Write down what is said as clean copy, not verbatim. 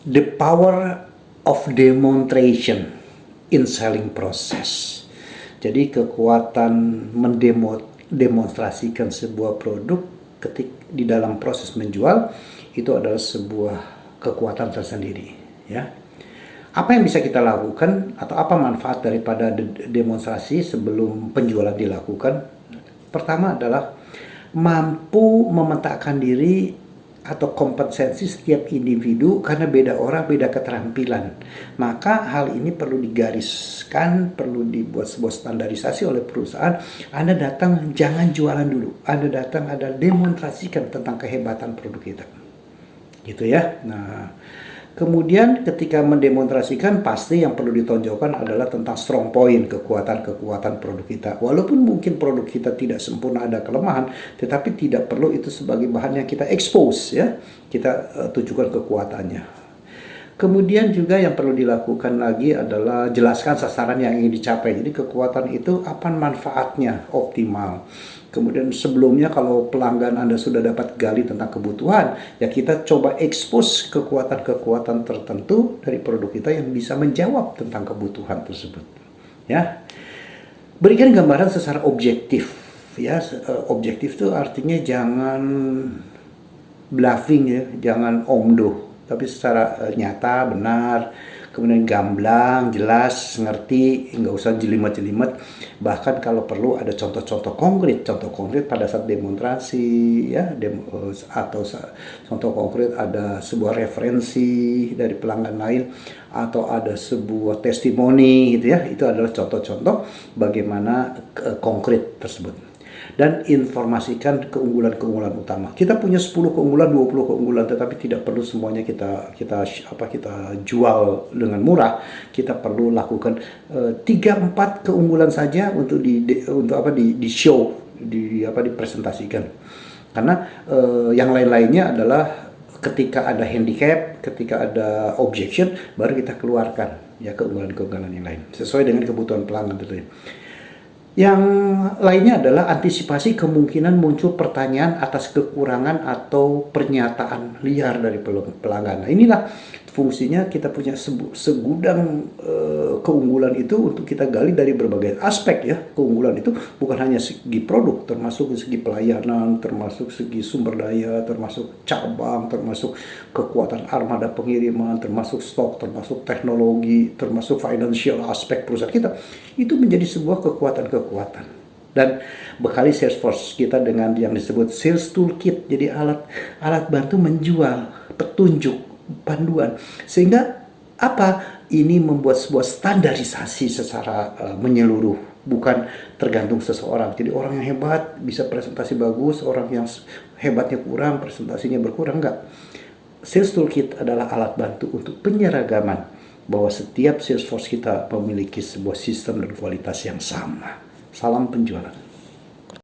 the power of demonstration in selling process. Jadi kekuatan mendemonstrasikan sebuah produk di dalam proses menjual itu adalah sebuah kekuatan tersendiri, ya. Apa yang bisa kita lakukan atau apa manfaat daripada demonstrasi sebelum penjualan dilakukan? Pertama adalah mampu memetakan diri atau kompetensi setiap individu karena beda orang, beda keterampilan. Maka hal ini perlu digariskan, perlu dibuat sebuah standarisasi oleh perusahaan. Anda datang jangan jualan dulu. Anda datang ada demonstrasikan tentang kehebatan produk kita. Gitu ya. Nah, kemudian ketika mendemonstrasikan pasti yang perlu ditonjolkan adalah tentang strong point, kekuatan-kekuatan produk kita. Walaupun mungkin produk kita tidak sempurna, ada kelemahan, tetapi tidak perlu itu sebagai bahan yang kita expose, ya. Kita tunjukkan kekuatannya. Kemudian juga yang perlu dilakukan lagi adalah jelaskan sasaran yang ingin dicapai. Jadi kekuatan itu apa manfaatnya optimal. Kemudian sebelumnya kalau pelanggan Anda sudah dapat gali tentang kebutuhan, ya kita coba expose kekuatan-kekuatan tertentu dari produk kita yang bisa menjawab tentang kebutuhan tersebut. Ya, berikan gambaran secara objektif. Ya, objektif itu artinya jangan bluffing, ya, jangan omdo, tapi secara nyata, benar, kemudian gamblang, jelas, ngerti, nggak usah jelimet-jelimet. Bahkan kalau perlu ada contoh konkret pada saat demonstrasi, ya, atau contoh konkret ada sebuah referensi dari pelanggan lain atau ada sebuah testimoni, gitu ya. Itu adalah contoh-contoh bagaimana konkret tersebut. Dan informasikan keunggulan-keunggulan utama. Kita punya 10 keunggulan, 20 keunggulan, tetapi tidak perlu semuanya kita jual dengan murah. Kita perlu lakukan 3-4 keunggulan saja untuk di show, dipresentasikan. Karena yang lain-lainnya adalah ketika ada handicap, ketika ada objection, baru kita keluarkan ya keunggulan-keunggulan yang lain sesuai dengan kebutuhan pelanggan tentunya. Yang lainnya adalah antisipasi kemungkinan muncul pertanyaan atas kekurangan atau pernyataan liar dari pelanggan. Nah, inilah fungsinya kita punya segudang keunggulan itu untuk kita gali dari berbagai aspek, ya. Keunggulan itu bukan hanya segi produk, termasuk segi pelayanan, termasuk segi sumber daya, termasuk cabang, termasuk kekuatan armada pengiriman, termasuk stok, termasuk teknologi, termasuk financial aspek perusahaan kita. Itu menjadi sebuah kekuatan-kekuatan. Dan bekali sales force kita dengan yang disebut sales toolkit, jadi alat bantu menjual, petunjuk, panduan, sehingga ini membuat sebuah standarisasi secara menyeluruh, bukan tergantung seseorang. Jadi orang yang hebat bisa presentasi bagus, orang yang hebatnya kurang, presentasinya berkurang, enggak. Sales toolkit adalah alat bantu untuk penyeragaman bahwa setiap sales force kita memiliki sebuah sistem dan kualitas yang sama. Salam penjualan.